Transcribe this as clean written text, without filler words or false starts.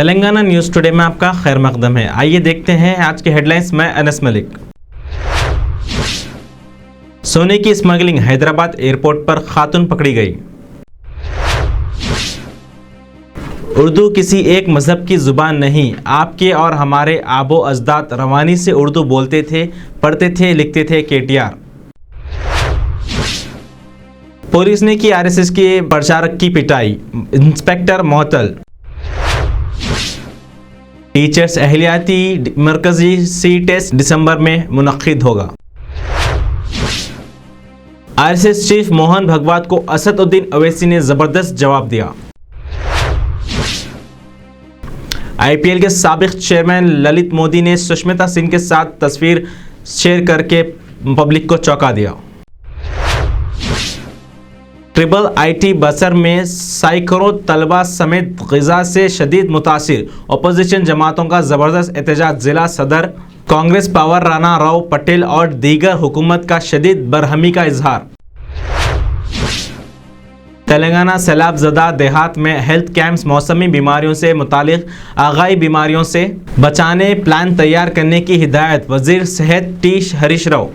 Telangana news today में आपका खैर मकदम है। आइए देखते हैं आज के हेडलाइंस में अनस मलिक। सोने की स्मगलिंग, हैदराबाद एयरपोर्ट पर खातून पकड़ी गई। उर्दू किसी एक मजहब की जुबान नहीं, आपके और हमारे आबो अजदाद रवानी से उर्दू बोलते थे, पढ़ते थे, लिखते थे। केटीआर। पुलिस ने की आरएसएस के प्रचारक की पिटाई, इंस्पेक्टर मुअत्तल। टीचर्स अहलियाती मरकजी सी टेस्ट दिसंबर में मुनक्किद होगा। आरएसएस चीफ मोहन भागवत को असदुद्दीन ओवैसी ने जबरदस्त जवाब दिया। आईपीएल के साबिक चेयरमैन ललित मोदी ने सुष्मिता सिंह के साथ तस्वीर शेयर करके पब्लिक को चौंका दिया। ट्रिपल आईटी बसर में सैकड़ों तलबा समेत ग़िज़ा से शदीद मुतासिर, अपोजिशन जमातों का ज़बरदस्त एहतजाज। जिला सदर कांग्रेस पावर राणा राव पटेल और दीगर हुकूमत का शदीद बरहमी का इजहार। तेलंगाना सैलाब ज़दा देहात में हेल्थ कैंप्स, मौसमी बीमारियों से मुतालिक आगाही बीमारियों से बचाने प्लान तैयार करने की हिदायत, वज़ीर सेहत टी हरीश राव।